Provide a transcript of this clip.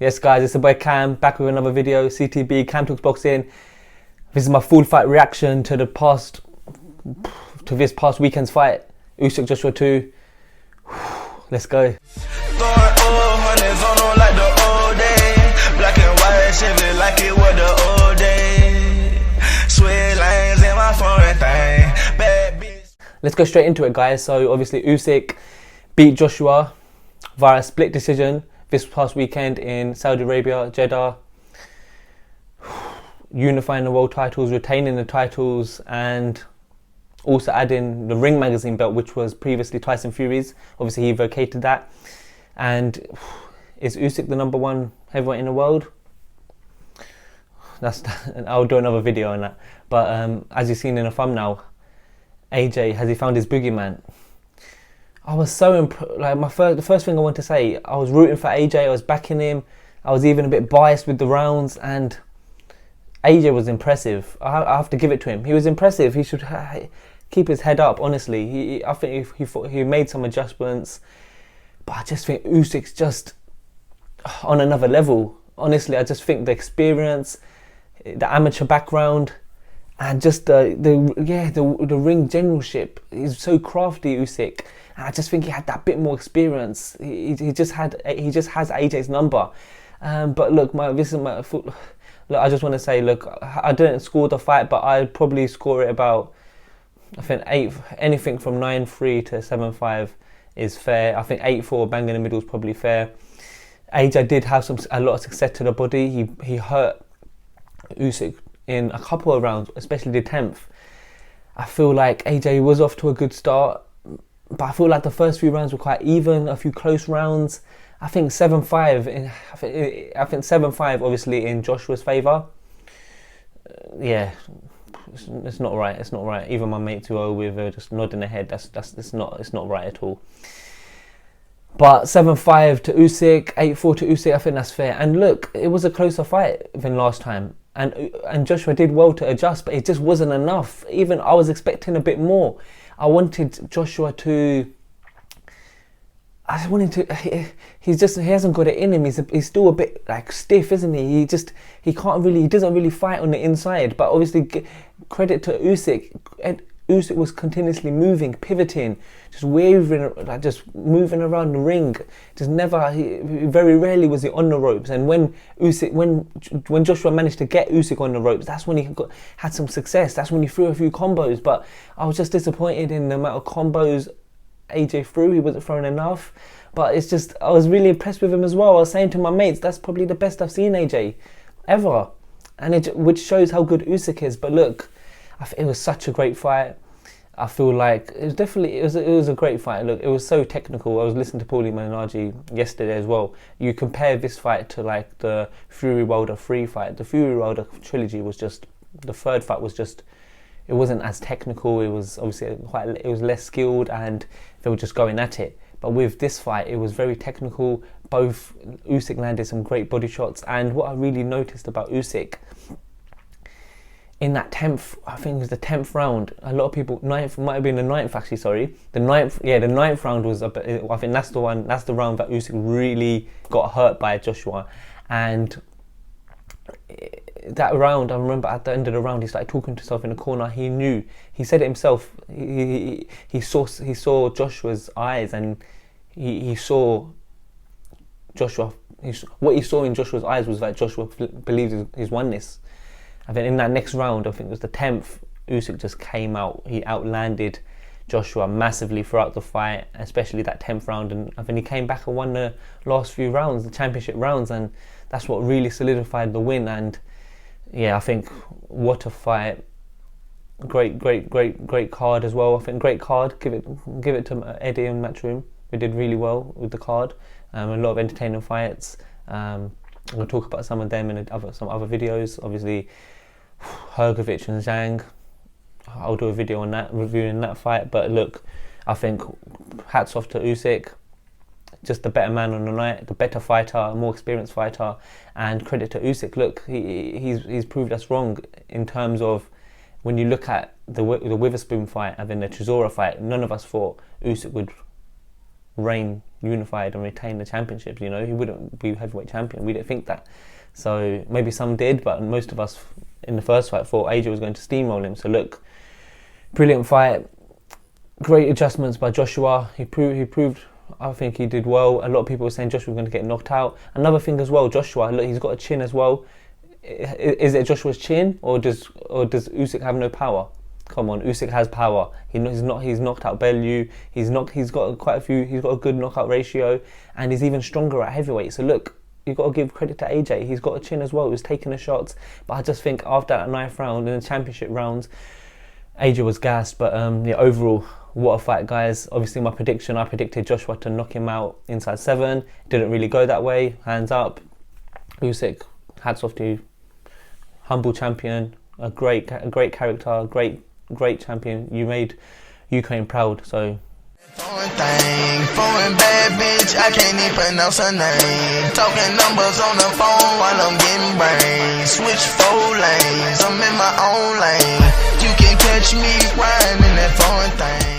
Yes guys, it's the boy Cam, back with another video, CTB, Cam Talks Boxing. This is my full fight reaction to this past weekend's fight, Usyk and Joshua 2. Let's go. Let's go straight into it guys. So obviously Usyk beat Joshua via a split decision this past weekend in Saudi Arabia, Jeddah, unifying the world titles, retaining the titles, and also adding the Ring Magazine belt, which was previously Tyson Fury's. Obviously he vacated that. And is Usyk the #1 heavyweight in the world? I'll do another video on that. But as you've seen in the thumbnail, AJ, has he found his boogeyman? I was so the first thing I want to say, I was rooting for AJ, I was backing him, I was even a bit biased with the rounds, and AJ was impressive. I have to give it to him. He was impressive. He should keep his head up, honestly. I think he made some adjustments, but I just think Usyk's just on another level. Honestly, I just think the experience, the amateur background, and just the ring generalship. He's so crafty, Usyk. And I just think he had that bit more experience. He just has AJ's number. But look, I just want to say, look, I didn't score the fight, but I'd probably score it about, I think anything from 9-3 to 7-5 is fair. I think 8-4 bang in the middle is probably fair. AJ did have a lot of success to the body. He hurt Usyk in a couple of rounds, especially the 10th. I feel like AJ was off to a good start, but I feel like the first few rounds were quite even, a few close rounds. I think 7-5, I think 7-5 obviously in Joshua's favour. Yeah, it's not right. It's not right. Even my mates who are with just nodding their head. It's not right at all. But 7-5 to Usyk, 8-4 to Usyk. I think that's fair. And look, it was a closer fight than last time. And Joshua did well to adjust, but it just wasn't enough. Even I was expecting a bit more. I wanted Joshua to. He hasn't got it in him. He's still a bit like stiff, isn't he? He doesn't really fight on the inside. But obviously, credit to Usyk. Usyk was continuously moving, pivoting, just wavering, like just moving around the ring. Very rarely was he on the ropes. And when Joshua managed to get Usyk on the ropes, that's when he had some success. That's when he threw a few combos. But I was just disappointed in the amount of combos AJ threw. He wasn't throwing enough. But it's just, I was really impressed with him as well. I was saying to my mates, that's probably the best I've seen AJ ever, and which shows how good Usyk is. But look, it was such a great fight. I feel like it was a great fight. Look, it was so technical. I was listening to Paulie Malignaggi yesterday as well. You compare this fight to like the Fury Wilder 3 fight. The Fury Wilder trilogy was just, the third fight was just, it wasn't as technical. It was obviously it was less skilled, and they were just going at it. But with this fight, it was very technical. Both Usyk landed some great body shots, and what I really noticed about Usyk, in that 10th, I think it was the 10th round, a lot of people, might have been the 9th actually, sorry. The 9th round was, I think that's the round that Usyk really got hurt by Joshua. And that round, I remember at the end of the round, he started talking to himself in the corner. He knew, he said it himself, he saw Joshua's eyes, and he saw Joshua, what he saw in Joshua's eyes was that Joshua believed his oneness. And then in that next round, I think it was the 10th, Usyk just came out. He outlanded Joshua massively throughout the fight, especially that 10th round. And I think he came back and won the last few rounds, the championship rounds, and that's what really solidified the win. And yeah, I think what a fight. Great card as well. I think great card. Give it to Eddie and Matchroom. We did really well with the card. A lot of entertaining fights. I'm going to talk about some of them in some other videos. Obviously, Hrgovic and Zhang, I'll do a video on that, reviewing that fight. But look, I think hats off to Usyk, just the better man on the night, the better fighter, a more experienced fighter, and credit to Usyk. Look, he's proved us wrong in terms of, when you look at the Witherspoon fight and then the Chisora fight, none of us thought Usyk would reign unified and retain the championships. You know, he wouldn't be heavyweight champion. We didn't think that. So maybe some did, but most of us in the first fight thought AJ was going to steamroll him. So look, brilliant fight, great adjustments by Joshua. He proved. I think he did well. A lot of people were saying Joshua was going to get knocked out. Another thing as well, Joshua, look, he's got a chin as well. Is it Joshua's chin, or does Usyk have no power? Come on, Usyk has power. He's knocked out Bellew. He's got a good knockout ratio, and he's even stronger at heavyweight. So look, you've got to give credit to AJ. He's got a chin as well. He was taking the shots, but I just think after that 9th round in the championship rounds, AJ was gassed. But yeah, overall, what a fight, guys. Obviously, my prediction, I predicted Joshua to knock him out inside 7. Didn't really go that way. Hands up. Usyk, hats off to you. Humble champion, a great character, great champion. You made Ukraine proud. So. Foreign bad bitch, I can't even pronounce her name. Talking numbers on the phone while I'm getting brains. Switch 4 lanes, I'm in my own lane. You can catch me riding in that foreign thing.